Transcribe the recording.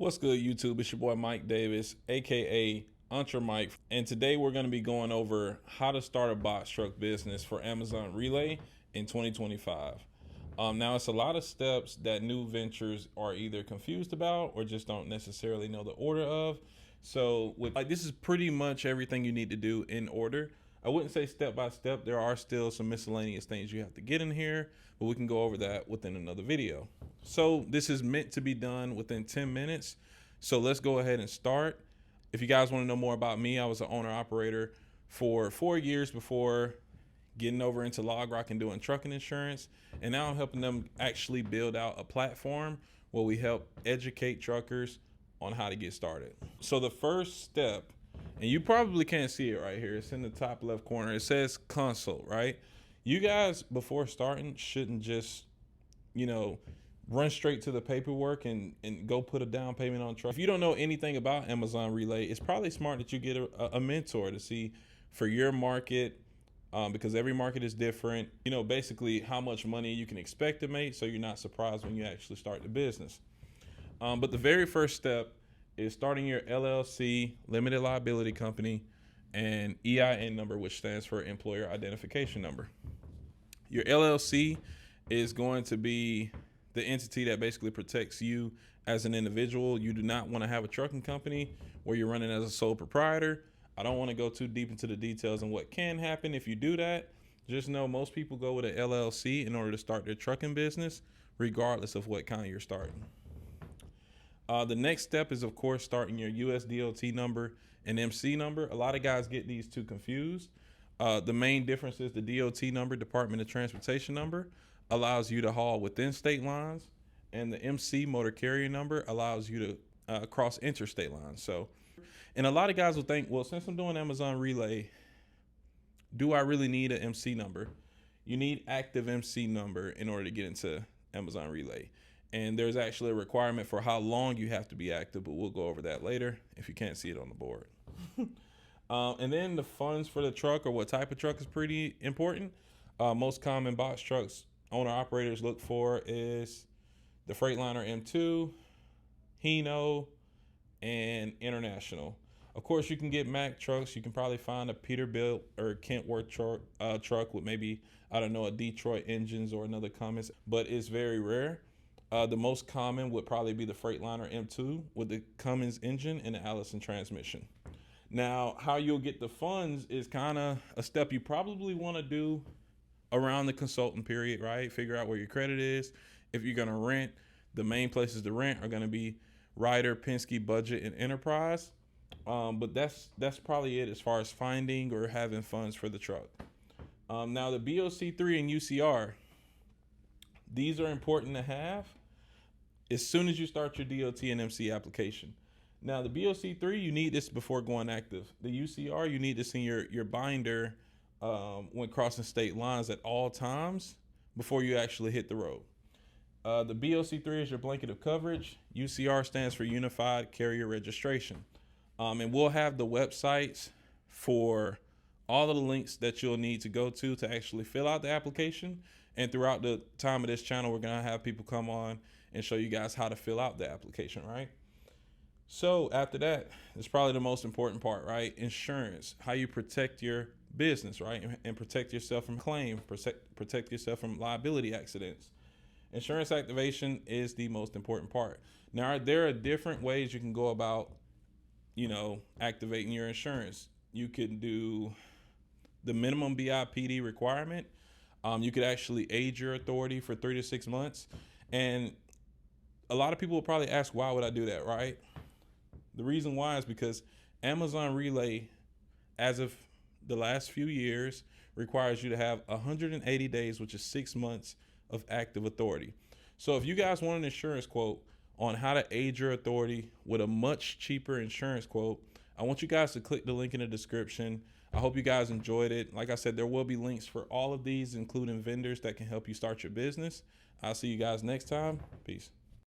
What's good, YouTube? It's your boy Mike Davis, aka Entre Mike, and today we're going to be going over how to start a box truck business for Amazon Relay in 2025. Now, it's a lot of steps that new ventures are either confused about or just don't necessarily know the order of. So, this is pretty much everything you need to do in order. I wouldn't say step by step. There are still some miscellaneous things you have to get in here, but we can go over that within another video. So this is meant to be done within 10 minutes. So let's go ahead and start. If you guys want to know more about me, I was an owner operator for 4 years before getting over into log rock and doing trucking insurance. And now I'm helping them actually build out a platform where we help educate truckers on how to get started. So the first step, and you probably can't see it right here, it's in the top left corner. It says consult, right? You guys, before starting, shouldn't just, run straight to the paperwork and go put a down payment on truck. If you don't know anything about Amazon Relay, it's probably smart that you get a mentor to see for your market, because every market is different, basically how much money you can expect to make, so you're not surprised when you actually start the business. But the very first step is starting your LLC, limited liability company, and EIN number, which stands for employer identification number. Your LLC is going to be the entity that basically protects you as an individual. You do not want to have a trucking company where you're running as a sole proprietor. I don't want to go too deep into the details on what can happen if you do that. Just know most people go with an LLC in order to start their trucking business, regardless of what kind you're starting. The next step is, of course, starting your USDOT number and MC number. A lot of guys get these two confused. The main difference is the DOT number, Department of Transportation number, allows you to haul within state lines, and the MC, motor carrier number, allows you to cross interstate lines. So, and a lot of guys will think, well, since I'm doing Amazon Relay, do I really need an MC number? You need active MC number in order to get into Amazon Relay. And there's actually a requirement for how long you have to be active, but we'll go over that later if you can't see it on the board. And then the funds for the truck, or what type of truck, is pretty important. Most common box trucks owner operators look for is the Freightliner M2, Hino, and International. Of course, you can get Mack trucks. You can probably find a Peterbilt or Kentworth truck with maybe, a Detroit engines or another Cummins, but it's very rare. The most common would probably be the Freightliner M2 with the Cummins engine and the Allison transmission. Now, how you'll get the funds is kind of a step you probably want to do around the consultant period, right? Figure out where your credit is. If you're going to rent, the main places to rent are going to be Ryder, Penske, Budget, and Enterprise. But that's probably it as far as finding or having funds for the truck. Now, the BOC-3 and UCR, these are important to have as soon as you start your DOT and MC application. Now, the BOC-3, you need this before going active. The UCR, you need this in your binder when crossing state lines at all times before you actually hit the road. The BOC-3 is your blanket of coverage. UCR stands for Unified Carrier Registration. And we'll have the websites for all of the links that you'll need to go to actually fill out the application. And throughout the time of this channel, we're going to have people come on and show you guys how to fill out the application, right? So after that, it's probably the most important part, right? Insurance, how you protect your business, right? And protect yourself from claim, protect yourself from liability accidents. Insurance activation is the most important part. Now, there are different ways you can go about, activating your insurance. You can do the minimum BIPD requirement. You could actually age your authority for 3 to 6 months. And a lot of people will probably ask, why would I do that, right? The reason why is because Amazon Relay, as of the last few years, requires you to have 180 days, which is 6 months of active authority. So if you guys want an insurance quote on how to age your authority with a much cheaper insurance quote, I want you guys to click the link in the description. I hope you guys enjoyed it. Like I said, there will be links for all of these, including vendors that can help you start your business. I'll see you guys next time. Peace.